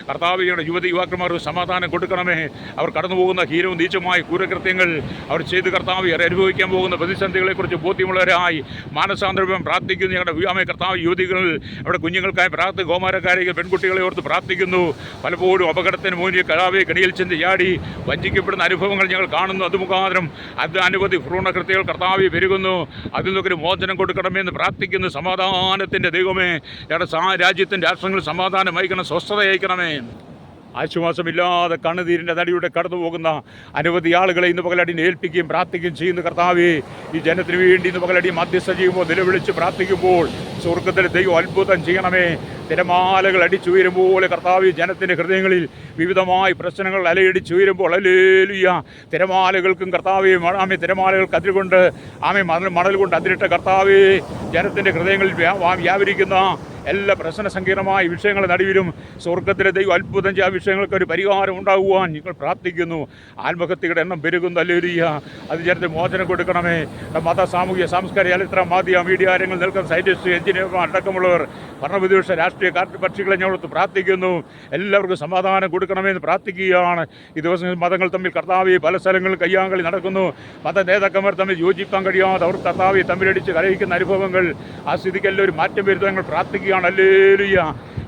കർത്താവിയുടെ യുവക്കന്മാർക്ക് സമാധാനം കൊടുക്കണമേ. അവർ കടന്നു പോകുന്ന ഹീനവും നീചമായ ക്രൂരകൃത്യങ്ങൾ അവർ ചെയ്ത് കർത്താവ് അനുഭവിക്കാൻ പോകുന്ന പ്രതിസന്ധികളെക്കുറിച്ച് ബോധ്യമുള്ളവരായി മാനസാന്തരം പ്രാർത്ഥിക്കുന്നു. ഞങ്ങളുടെ കർത്താവ് യുവതികൾ, അവിടെ കുഞ്ഞുങ്ങൾക്കായി കൗമാരക്കാരെ, പെൺകുട്ടികളെ ഓർത്ത് പ്രാർത്ഥിക്കുന്നു. പലപ്പോഴും അപകടത്തിന് മുന്നിൽ കണിയിൽ ചെന്ന് ചാടി വഞ്ചിക്കപ്പെടുന്ന അനുഭവങ്ങൾ ഞങ്ങൾ കാണുന്നു. അത് മുഖാന്തരം അനവധി ഭ്രൂണകൃത്യങ്ങൾ കർത്താവ് പെരുകുന്നു. അതിൽ നിന്നൊരു മോചനം കൊടുക്കണമെന്ന് പ്രാർത്ഥിക്കുന്നു. സമാധാനത്തിൻ്റെ ദൈവമേ, ഞങ്ങളുടെ രാജ്യത്തിൻ്റെ രാഷ്ട്രങ്ങളിൽ സമാധാനം അയക്കണം, സ്വസ്ഥത അയക്കണമേ. ആശ്വാസമില്ലാതെ കണ്ണുനീരിൻ്റെ നടിയുടെ കടന്നു പോകുന്ന അനവധി ആളുകളെ ഇന്ന് പകലടിനെ ഏൽപ്പിക്കുകയും പ്രാർത്ഥിക്കുകയും ചെയ്യുന്ന കർത്താവേ, ഈ ജനത്തിന് വേണ്ടി ഇന്ന് പകലടി മധ്യസ്ഥ ചെയ്യുമ്പോൾ നിലവിളിച്ച് പ്രാർത്ഥിക്കുമ്പോൾ സ്വർഗ്ഗത്തിലെ ദൈവം അത്ഭുതം ചെയ്യണമേ. തിരമാലകൾ അടിച്ചുയരുമ്പോൾ കർത്താവ് ജനത്തിൻ്റെ ഹൃദയങ്ങളിൽ വിവിധമായ പ്രശ്നങ്ങൾ അലയടിച്ചുയരുമ്പോൾ, ഹല്ലേലൂയ, തിരമാലകൾക്കും കർത്താവേ, തിരമാലകൾക്ക് അതിരുകൊണ്ട് മണൽ കൊണ്ട് അതിരിട്ട കർത്താവേ, ജനത്തിൻ്റെ ഹൃദയങ്ങളിൽ വ്യാപരിക്കുന്ന എല്ലാ പ്രശ്ന സങ്കീർണമായ വിഷയങ്ങളുടെ നടുവിലും സ്വർഗ്ഗത്തിലെ ദൈവം അത്ഭുതം ചെയ്ത വിഷയങ്ങൾക്ക് ഒരു പരിഹാരം ഉണ്ടാകുവാൻ ഞങ്ങൾ പ്രാർത്ഥിക്കുന്നു. ആത്മഹത്യയുടെ എണ്ണം പെരുകുന്നു. ഹല്ലേലൂയ. അത് ജനത്തിന് മോചനം കൊടുക്കണമേ. മത, സാമൂഹ്യ, സാംസ്കാരിക, ചരിത്ര, മാധ്യമ, മീഡിയ രംഗങ്ങളിൽ നിൽക്കുന്ന സയൻറ്റിസ്റ്റ്, എഞ്ചിനീയർമാർ അടക്കമുള്ളവർ, ഭരണവിദ്വേഷ, രാഷ്ട്രീയ പക്ഷികളെ ഞങ്ങളോട് പ്രാർത്ഥിക്കുന്നു. എല്ലാവർക്കും സമാധാനം കൊടുക്കണമെന്ന് പ്രാർത്ഥിക്കുകയാണ്. ഈ ദിവസങ്ങളിൽ മതങ്ങൾ തമ്മിൽ കർത്താവ് പല സ്ഥലങ്ങളിൽ കയ്യാങ്കളി നടക്കുന്നു. മത നേതാക്കന്മാർ തമ്മിൽ യോജിപ്പാൻ കഴിയാതെ അവർ കർത്താവ് തമ്മിലടിച്ച് കലഹിക്കുന്ന അനുഭവങ്ങൾ, ആ സ്ഥിതിക്കെല്ലാം ഒരു മാറ്റം വരുത്താൻ ഞങ്ങൾ പ്രാർത്ഥിക്കുകയാണ്. ഹല്ലേലൂയ.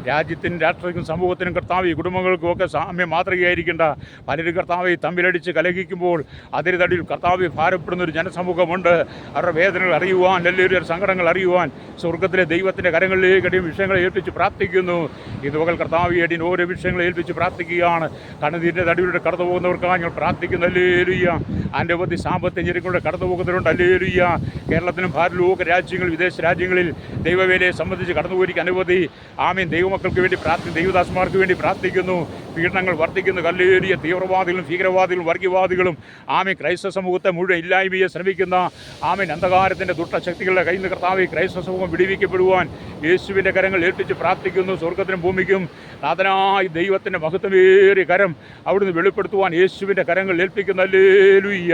രാജ്യത്തിനും രാഷ്ട്രത്തിനും സമൂഹത്തിനും കർത്താവ് കുടുംബങ്ങൾക്കും ഒക്കെ സാമ്യം മാതൃകയായിരിക്കേണ്ട പലരും കർത്താവ് തമ്മിലടിച്ച് കലഹിക്കുമ്പോൾ അതിന് തടിയിൽ കർത്താവ് ഭാരപ്പെടുന്നൊരു ജനസമൂഹമുണ്ട്. അവരുടെ വേദനകൾ അറിയുവാൻ, എല്ലാവരും സങ്കടങ്ങൾ അറിയുവാൻ സ്വർഗ്ഗത്തിലെ ദൈവത്തിൻ്റെ കരങ്ങളിലേക്ക് വിഷയങ്ങളെ ഏൽപ്പിച്ച് പ്രാർത്ഥിക്കുന്നു. ഇതുവകൾ കർത്താവ് അടിയിൽ ഓരോ വിഷയങ്ങളെ ഏൽപ്പിച്ച് പ്രാർത്ഥിക്കുകയാണ്. കണ്ണുനീരിൻ്റെ തടിയിലൂടെ കടന്നു പോകുന്നവർക്കാണ് ഞങ്ങൾ പ്രാർത്ഥിക്കുന്നു. ഹല്ലേലൂയ. അനവധി സാമ്പത്തിക ഞെരുക്കളുടെ കടന്നു പോകുന്നവരുണ്ട്. ഹല്ലേലൂയ. കേരളത്തിനും ഭാരതലോക രാജ്യങ്ങൾ, വിദേശ രാജ്യങ്ങളിൽ ദൈവവേലയെ സംബന്ധിച്ച് കടന്നുപോയിരിക്കും അനവധി ദൈവമക്കൾക്ക് വേണ്ടി ദൈവദാസന്മാർക്ക് വേണ്ടി പ്രാർത്ഥിക്കുന്നു. പീഡനങ്ങൾ വർദ്ധിക്കുന്നു. ഹല്ലേലൂയ. തീവ്രവാദികളും ഭീകരവാദികളും വർഗീയവാദികളും ക്രൈസ്തവ സമൂഹത്തെ മുഴുവൻ ഇല്ലായ്മയെ ശ്രമിക്കുന്ന അന്ധകാരത്തിൻ്റെ ദുഷ്ടശക്തികളുടെ കയ്യിൽ നിന്ന് കർത്താവ് ക്രൈസ്തവ സമൂഹം വിടുവിക്കപ്പെടുവാൻ യേശുവിൻ്റെ കരങ്ങൾ ഏൽപ്പിച്ച് പ്രാർത്ഥിക്കുന്നു. സ്വർഗ്ഗത്തിനും ഭൂമിക്കും നാഥനായ ദൈവത്തിൻ്റെ മഹത്വമേറിയ കരം അവിടുന്ന് വെളിപ്പെടുത്തുവാൻ യേശുവിൻ്റെ കരങ്ങൾ ഏൽപ്പിക്കുന്നു. ഹല്ലേലൂയ.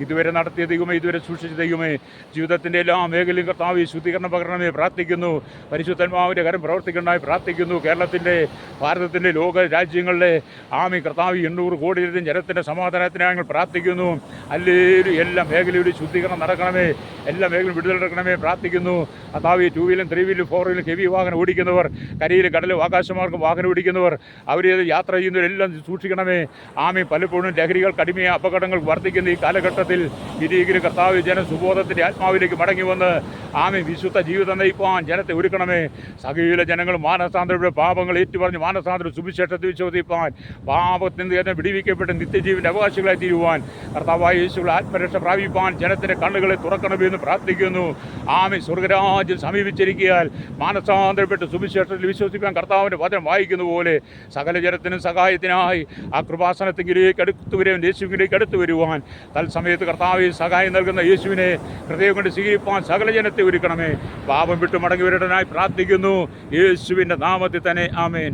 ഇതുവരെ നടത്തിയ ദൈവമേ, ഇതുവരെ സൂക്ഷിച്ച ദൈവമേ, ജീവിതത്തിൻ്റെ എല്ലാ മേഖലയും കർത്താവ് ശുദ്ധീകരണം പകരണമേ പ്രാർത്ഥിക്കുന്നു. പരിശുദ്ധാത്മാവിൻ്റെ കരം പ്രവർത്തിക്കണമായി പ്രാർത്ഥിക്കുന്നു. കേരളത്തിൻ്റെ, ഭാരതത്തിൻ്റെ, ലോക രാജ്യങ്ങളിലെ കർത്താവ് 800 കോടിയിലധികം ജനത്തിൻ്റെ സമാധാനത്തിനായി ഞങ്ങൾ പ്രാർത്ഥിക്കുന്നു. ഹല്ലേലൂയ. എല്ലാ മേഖലയുടെ ശുദ്ധീകരണം നടക്കണമേ, എല്ലാ മേഖലയും വിടുതൽ നടക്കണമേ പ്രാർത്ഥിക്കുന്നു. കർത്താവ് 2 വീലും 3 വീലും 4 വീലും ഹെവി വാഹനം ഓടിക്കുന്നവർ, കരയിലും കടലും ആകാശമാർഗം വാഹനം ഓടിക്കുന്നവർ, അവരെ യാത്ര ചെയ്യുന്നവരെല്ലാം സൂക്ഷിക്കണമേ. പലപ്പോഴും ലഹരികൾ, കടുமைയ അപകടങ്ങൾ വർദ്ധിക്കുന്ന ഈ കാലഘട്ടത്തിൽ ഇരിക്കുന്ന കർത്താവ് ജന സുബോധത്തിൻ്റെ ആത്മാവിലേക്ക് മടങ്ങി വന്ന് വിശുദ്ധ ജീവിതം നയിപ്പാൻ ജനത്തെ ഒരുക്കണമേ. സകല ജനങ്ങൾ മാനസാന്തരയുടെ പാപങ്ങൾ ഏറ്റുപറഞ്ഞ് മാനസാന്തര സുവിശേഷത്തെ വിശ്വസിപ്പാൻ, പാപത്തിൽ നിന്ന് വിടിവിക്കപ്പെട്ട് നിത്യജീവൻ്റെ അവകാശികളായി തീരുവാൻ, കർത്താവായ യേശുവിന്റെ ആത്മരക്ഷ പ്രാപിപ്പാൻ ജനത്തിൻ്റെ കണ്ണുകളെ തുറക്കണമെന്ന് പ്രാർത്ഥിക്കുന്നു. സ്വർഗരാജ്യം സമീപിച്ചിരിക്കാൻ മാനസാന്തരപ്പെട്ട് സുവിശേഷത്തിൽ വിശ്വസിക്കാൻ കർത്താവിൻ്റെ വചനം വായിക്കുന്ന പോലെ സകല ജനത്തിനും സഹായത്തിനായി ആ കൃപാസനത്തിലേക്ക് യേശുവിലേക്ക് വരുവാൻ തത്സമയത്ത് കർത്താവ് സഹായം നൽകുന്ന യേശുവിനെ ഹൃദയം കൊണ്ട് സ്വീകരിപ്പാൻ സകല ജനത്തെ ഒരുക്കണമേ. പാപം വിട്ടു മടങ്ങി വരേണ്ടതിനായി പ്രാർത്ഥിക്കുന്നു. യേശുവിൻ്റെ നാമത്തിൽ തന്നെ. ആമേൻ.